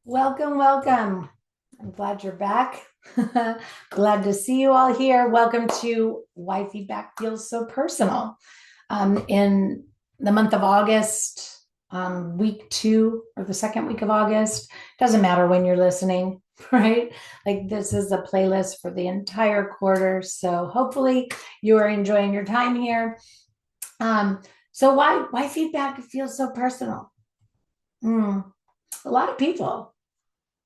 Welcome, welcome. I'm glad you're back. Glad to see you all here. Welcome to Why Feedback Feels So Personal. In the month of August, week two or the second week of August, doesn't matter when you're listening, right? Like this is a playlist for the entire quarter. So hopefully you are enjoying your time here. So why feedback feels so personal? Mm, a lot of people,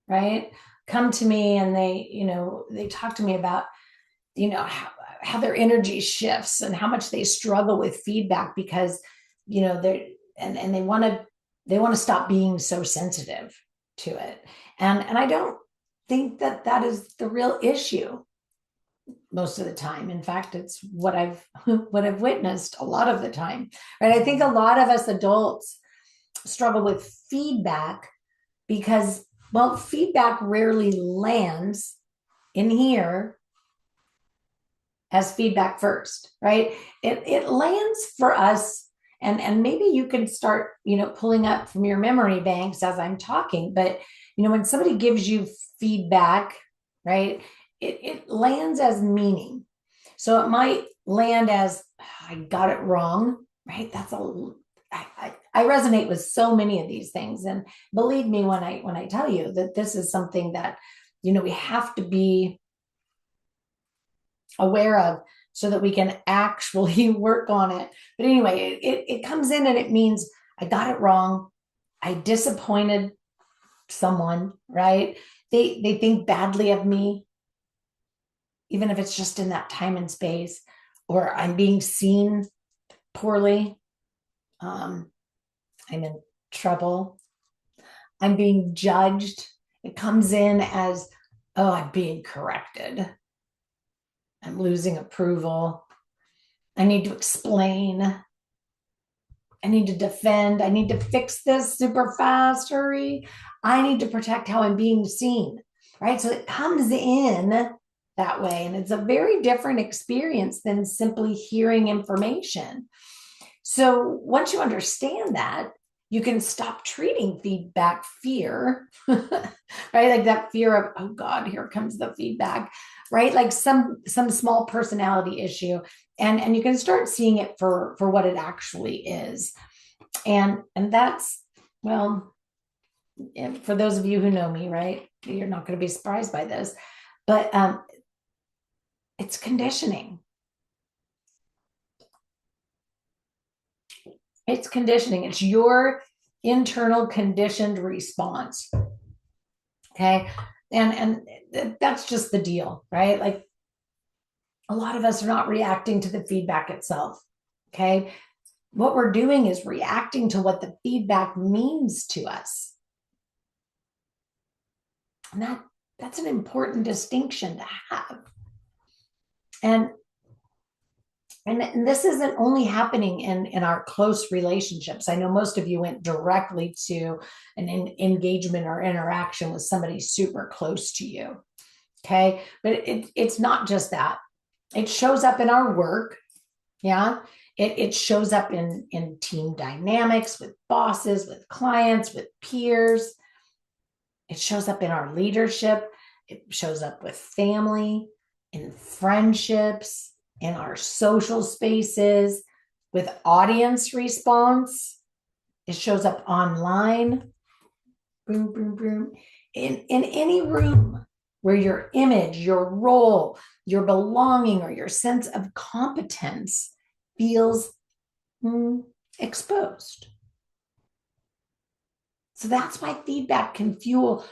right, come to me and they talk to me about, how their energy shifts and how much they struggle with feedback because, they're and they want to stop being so sensitive to it. And I don't think that is the real issue most of the time. In fact, it's what I've what I've witnessed a lot of the time. Right? I think a lot of us adults struggle with feedback because, well, feedback rarely lands in here as feedback first, right? It lands for us, and maybe you can start, pulling up from your memory banks as I'm talking. But when somebody gives you feedback, right, it lands as meaning. So it might land as, I got it wrong, right? I resonate with so many of these things, and believe me when I tell you that this is something that we have to be aware of so that we can actually work on it. But anyway, it comes in and it means I got it wrong. I disappointed someone, right? They think badly of me, even if it's just in that time and space, or I'm being seen poorly. I'm in trouble. I'm being judged. It comes in as, oh, I'm being corrected. I'm losing approval. I need to explain. I need to defend. I need to fix this super fast. Hurry. I need to protect how I'm being seen. Right. So it comes in that way. And it's a very different experience than simply hearing information. So once you understand that, you can stop treating feedback fear, right? Like that fear of, oh God, here comes the feedback, right? Like some small personality issue. And you can start seeing it for what it actually is. And that's, well, for those of you who know me, right, you're not going to be surprised by this, but it's conditioning. It's conditioning. It's your internal conditioned response. Okay. And that's just the deal, right? Like a lot of us are not reacting to the feedback itself. Okay. What we're doing is reacting to what the feedback means to us. And that's an important distinction to have. And and this isn't only happening in our close relationships. I know most of you went directly to an engagement or interaction with somebody super close to you. Okay. But it's not just that. It shows up in our work. Yeah. It shows up in team dynamics with bosses, with clients, with peers. It shows up in our leadership. It shows up with family, in friendships, in our social spaces, with audience response. It shows up online. Boom, boom, boom. In any room where your image, your role, your belonging, or your sense of competence feels exposed. So that's why feedback can fuel,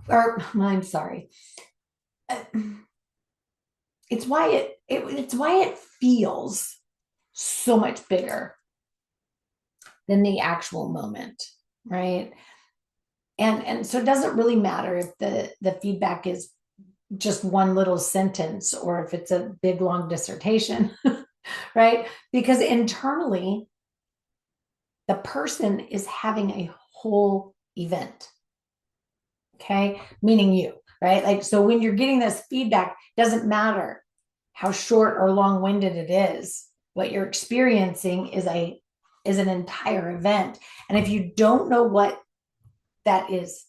or I'm sorry, it's why it feels so much bigger than the actual moment, right? And so it doesn't really matter if the feedback is just one little sentence or if it's a big long dissertation, right? Because internally, the person is having a whole event, okay? Meaning you, right? Like, so when you're getting this feedback, doesn't matter how short or long-winded it is. What you're experiencing is an entire event. And if you don't know what that is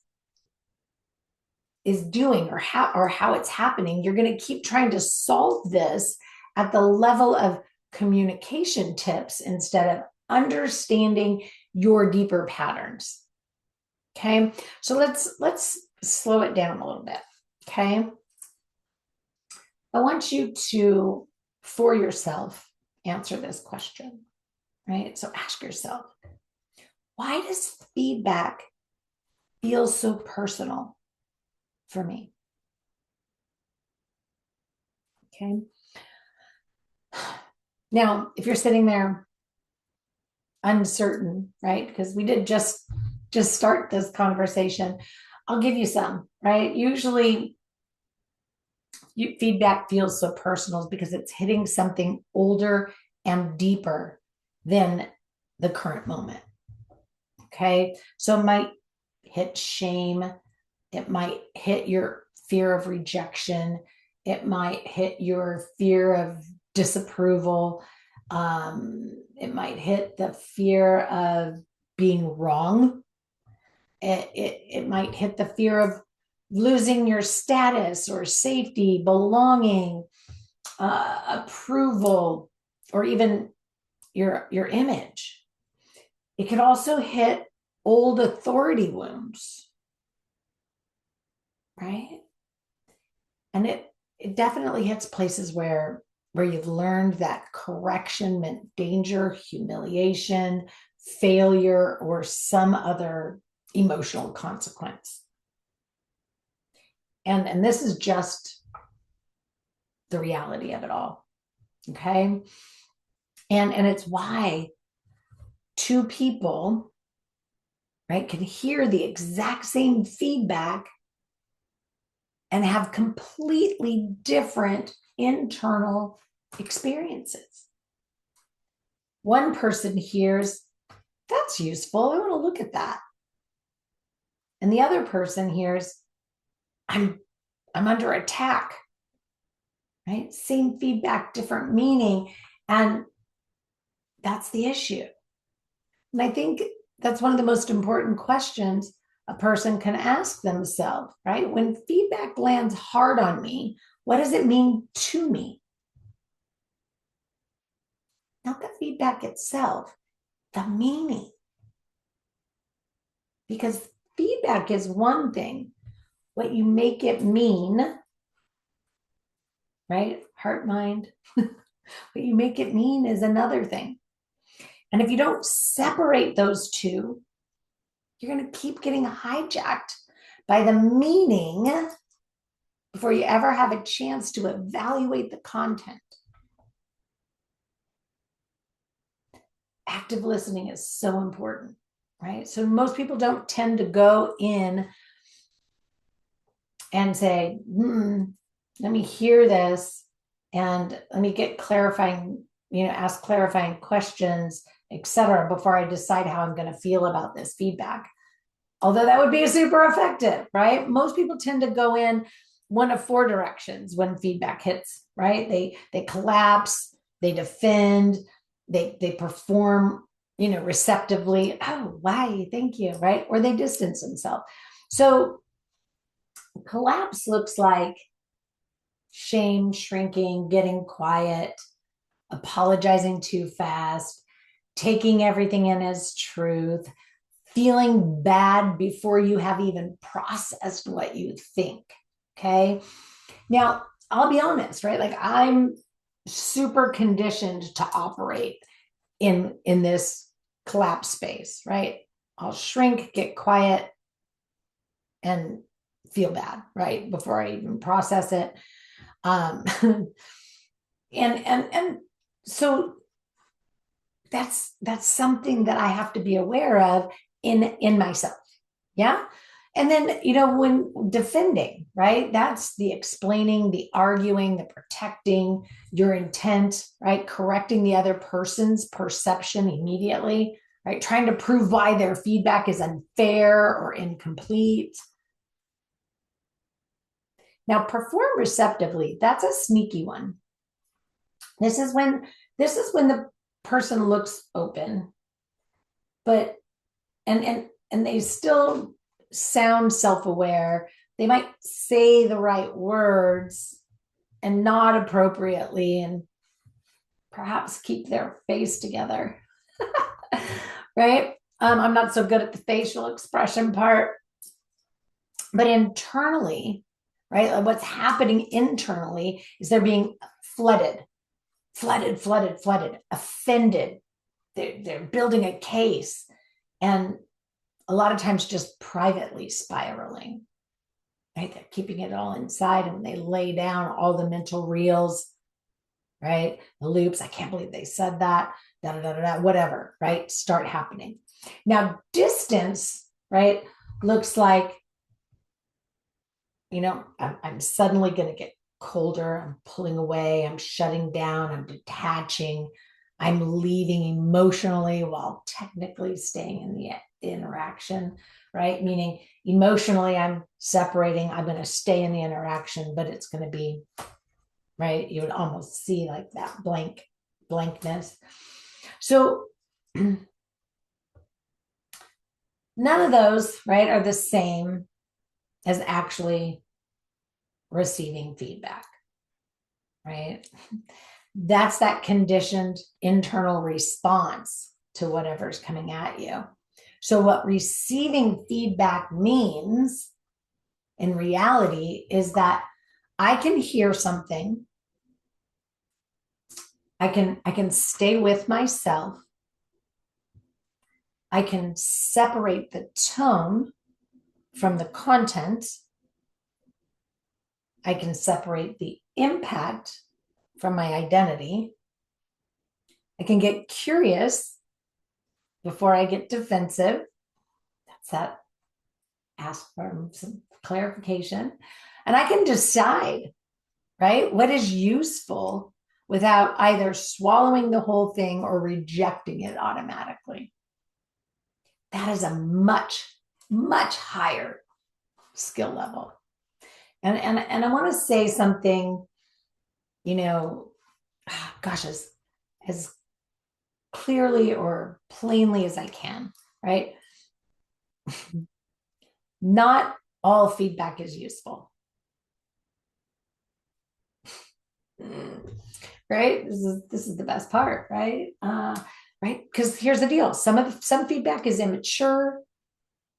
is doing or how it's happening, you're going to keep trying to solve this at the level of communication tips instead of understanding your deeper patterns. Okay, so let's slow it down a little bit. Okay, I want you to, for yourself, answer this question, right? So ask yourself, why does feedback feel so personal for me? Okay. Now, if you're sitting there uncertain, right? Because we did just start this conversation, I'll give you some, right? Usually feedback feels so personal because it's hitting something older and deeper than the current moment. Okay. So it might hit shame. It might hit your fear of rejection. It might hit your fear of disapproval. It might hit the fear of being wrong. It might hit the fear of losing your status or safety, belonging, approval, or even your image. It could also hit old authority wounds, right? And it definitely hits places where you've learned that correction meant danger, humiliation, failure, or some other emotional consequence. And this is just the reality of it all. Okay. And it's why two people, right, can hear the exact same feedback and have completely different internal experiences. One person hears, that's useful, I want to look at that. And the other person hears, I'm under attack, right? Same feedback, different meaning. And that's the issue. And I think that's one of the most important questions a person can ask themselves, right? When feedback lands hard on me, what does it mean to me? Not the feedback itself, the meaning. Because feedback is one thing, what you make it mean, right? Heart, mind. What you make it mean is another thing. And if you don't separate those two, you're going to keep getting hijacked by the meaning before you ever have a chance to evaluate the content. Active listening is so important, right? So most people don't tend to go in and say, let me hear this and let me get clarifying, ask clarifying questions, etc., before I decide how I'm going to feel about this feedback. Although that would be super effective, right? Most people tend to go in one of four directions when feedback hits, right? They collapse, they defend, they perform, receptively. Oh, why? Thank you, right? Or they distance themselves. So collapse looks like shame, shrinking, getting quiet, apologizing too fast, taking everything in as truth, feeling bad before you have even processed what you think. Okay. Now, I'll be honest, right? Like I'm super conditioned to operate in this collapse space, right? I'll shrink, get quiet, and feel bad, right? Before I even process it. And so that's something that I have to be aware of in myself. Yeah. And then, when defending, right? That's the explaining, the arguing, the protecting your intent, right? Correcting the other person's perception immediately, right? Trying to prove why their feedback is unfair or incomplete. Now, perform receptively. That's a sneaky one. This is when the person looks open, but and they still sound self-aware, they might say the right words and nod appropriately and perhaps keep their face together. Right? I'm not so good at the facial expression part, but internally, right? What's happening internally is they're being flooded, offended. They're building a case, and a lot of times just privately spiraling, right? They're keeping it all inside, and when they lay down all the mental reels, right? The loops, I can't believe they said that, whatever, right? Start happening. Now, distance, right, looks like, I'm suddenly going to get colder. I'm pulling away. I'm shutting down. I'm detaching. I'm leaving emotionally while technically staying in the interaction, right? Meaning emotionally, I'm separating. I'm going to stay in the interaction, but it's going to be, right? You would almost see like that blankness. So none of those, right, are the same as actually receiving feedback, right? That's that conditioned internal response to whatever's coming at you. So what receiving feedback means in reality is that I can hear something. I can stay with myself. I can separate the tone from the content. I can separate the impact from my identity. I can get curious before I get defensive. That's that. Ask for some clarification. And I can decide, right, what is useful without either swallowing the whole thing or rejecting it automatically. That is a much, much higher skill level. And I want to say something, gosh, as clearly or plainly as I can, right? Not all feedback is useful. Right? This is the best part, right? Right? Because here's the deal: some feedback is immature,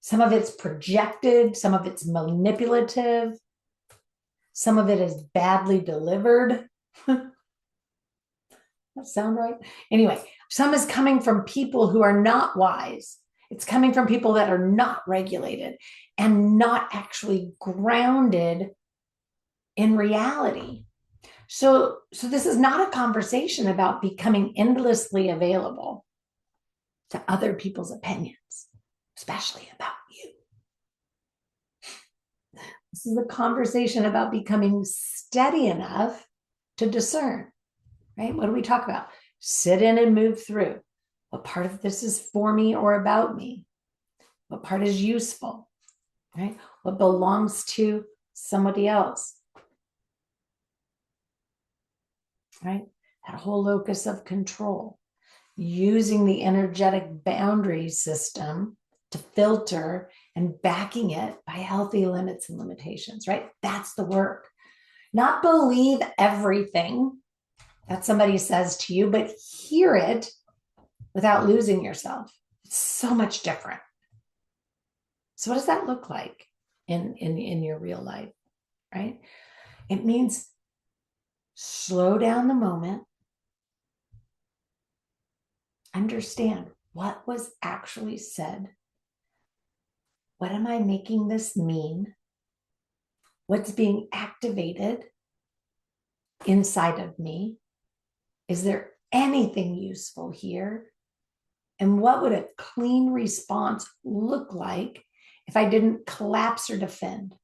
some of it's projected, some of it's manipulative, some of it is badly delivered. That sound right? Anyway, some is coming from people who are not wise. It's coming from people that are not regulated and not actually grounded in reality. So this is not a conversation about becoming endlessly available to other people's opinions, especially about you. This is a conversation about becoming steady enough to discern, right? What do we talk about? Sit in and move through. What part of this is for me or about me? What part is useful, right? What belongs to somebody else, right? That whole locus of control. Using the energetic boundary system to filter and backing it by healthy limits and limitations, right? That's the work. Not believe everything that somebody says to you, but hear it without losing yourself. It's so much different. So what does that look like in your real life, right? It means slow down the moment. Understand what was actually said. What am I making this mean? What's being activated inside of me? Is there anything useful here? And what would a clean response look like if I didn't collapse or defend?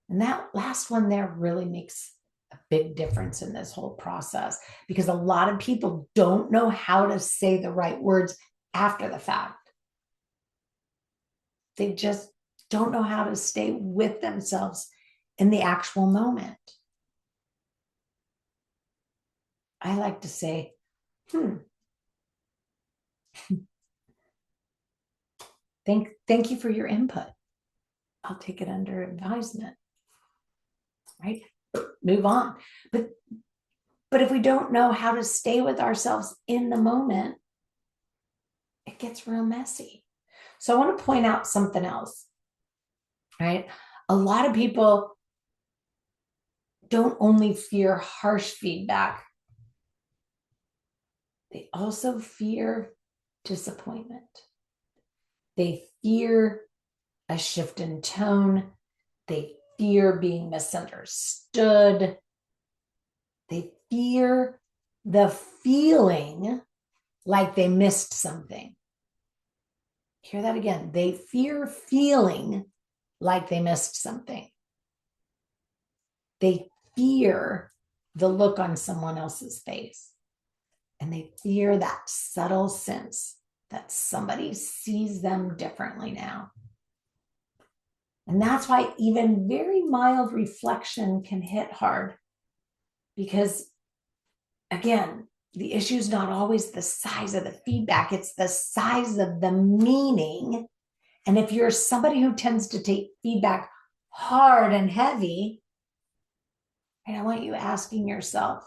And that last one there really makes a big difference in this whole process, because a lot of people don't know how to say the right words after the fact. They just don't know how to stay with themselves in the actual moment. I like to say, thank you for your input. I'll take it under advisement, right? Move on. But if we don't know how to stay with ourselves in the moment, it gets real messy. So I want to point out something else, right? A lot of people don't only fear harsh feedback, they also fear disappointment. They fear a shift in tone. They fear being misunderstood. They fear the feeling like they missed something. Hear that again. They fear feeling like they missed something. They fear the look on someone else's face. And they fear that subtle sense that somebody sees them differently now. And that's why even very mild reflection can hit hard. Because, again, the issue is not always the size of the feedback, it's the size of the meaning. And if you're somebody who tends to take feedback hard and heavy, and I want you asking yourself,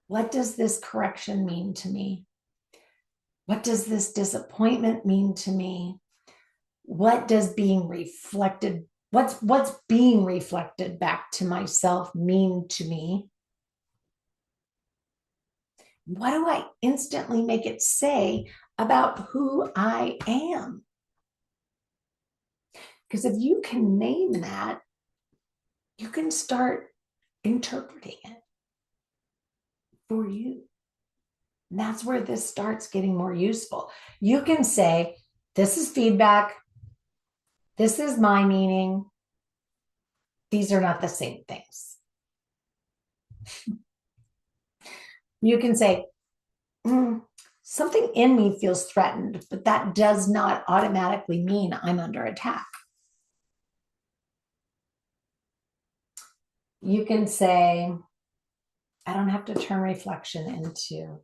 what does this correction mean to me? What does this disappointment mean to me? What does being reflected, what's being reflected back to myself mean to me? What do I instantly make it say about who I am? Because if you can name that, you can start interpreting it for you. And that's where this starts getting more useful. You can say, this is feedback. This is my meaning. These are not the same things. You can say, something in me feels threatened, but that does not automatically mean I'm under attack. You can say, I don't have to turn reflection into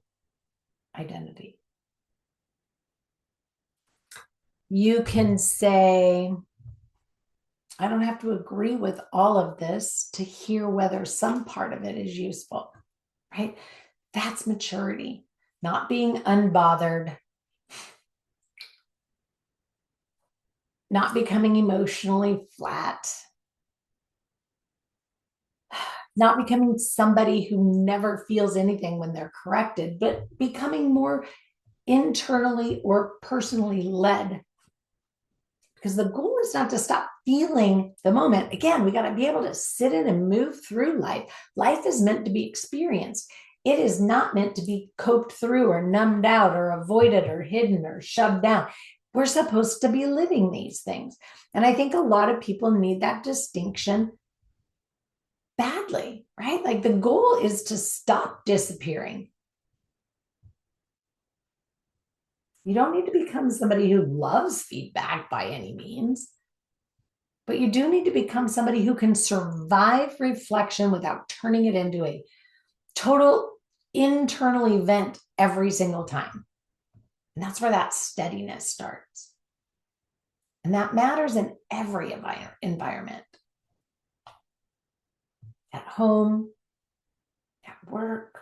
identity. You can say, I don't have to agree with all of this to hear whether some part of it is useful, right? That's maturity, not being unbothered, not becoming emotionally flat, not becoming somebody who never feels anything when they're corrected, but becoming more internally or personally led. Because the goal is not to stop feeling the moment. Again, we got to be able to sit in and move through life. Life is meant to be experienced. It is not meant to be coped through or numbed out or avoided or hidden or shoved down. We're supposed to be living these things. And I think a lot of people need that distinction badly, right? Like the goal is to stop disappearing. You don't need to become somebody who loves feedback by any means, but you do need to become somebody who can survive reflection without turning it into a total internal event every single time. And that's where that steadiness starts. And that matters in every environment. At home, at work,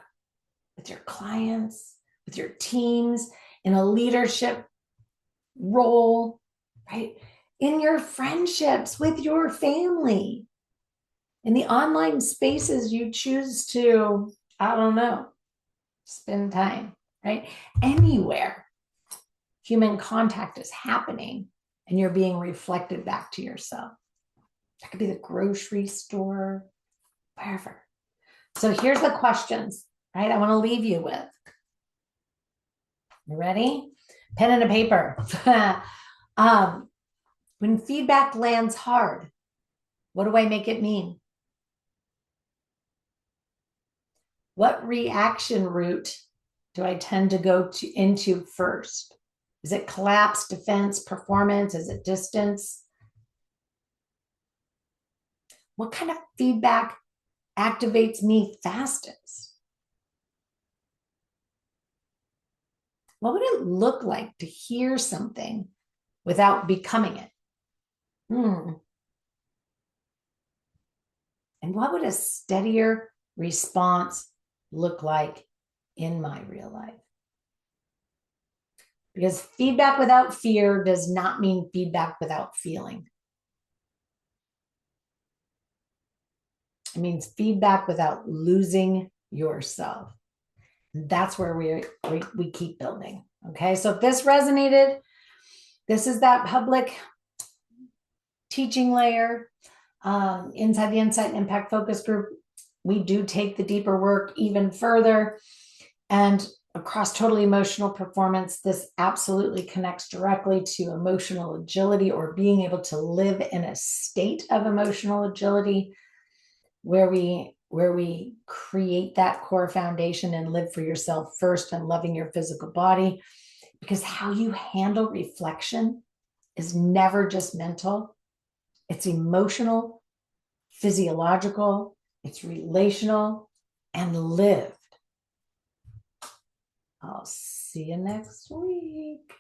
with your clients, with your teams, in a leadership role, right? In your friendships, with your family, in the online spaces you choose to, I don't know, spend time, right? Anywhere human contact is happening and you're being reflected back to yourself. That could be the grocery store, wherever. So here's the questions, right? I want to leave you with. You ready? Pen and a paper. When feedback lands hard, what do I make it mean? What reaction route do I tend to go into first? Is it collapse, defense, performance? Is it distance? What kind of feedback activates me fastest? What would it look like to hear something without becoming it? And what would a steadier response look like in my real life? Because feedback without fear does not mean feedback without feeling. It means feedback without losing yourself. And that's where we keep building. Okay, so if this resonated, this is that public teaching layer inside the Insight and Impact Focus Group. We do take the deeper work even further. And across Totally Emotional Performance, this absolutely connects directly to emotional agility, or being able to live in a state of emotional agility where we create that core foundation and live for yourself first and loving your physical body. Because how you handle reflection is never just mental. It's emotional, physiological, it's relational, and lived. I'll see you next week.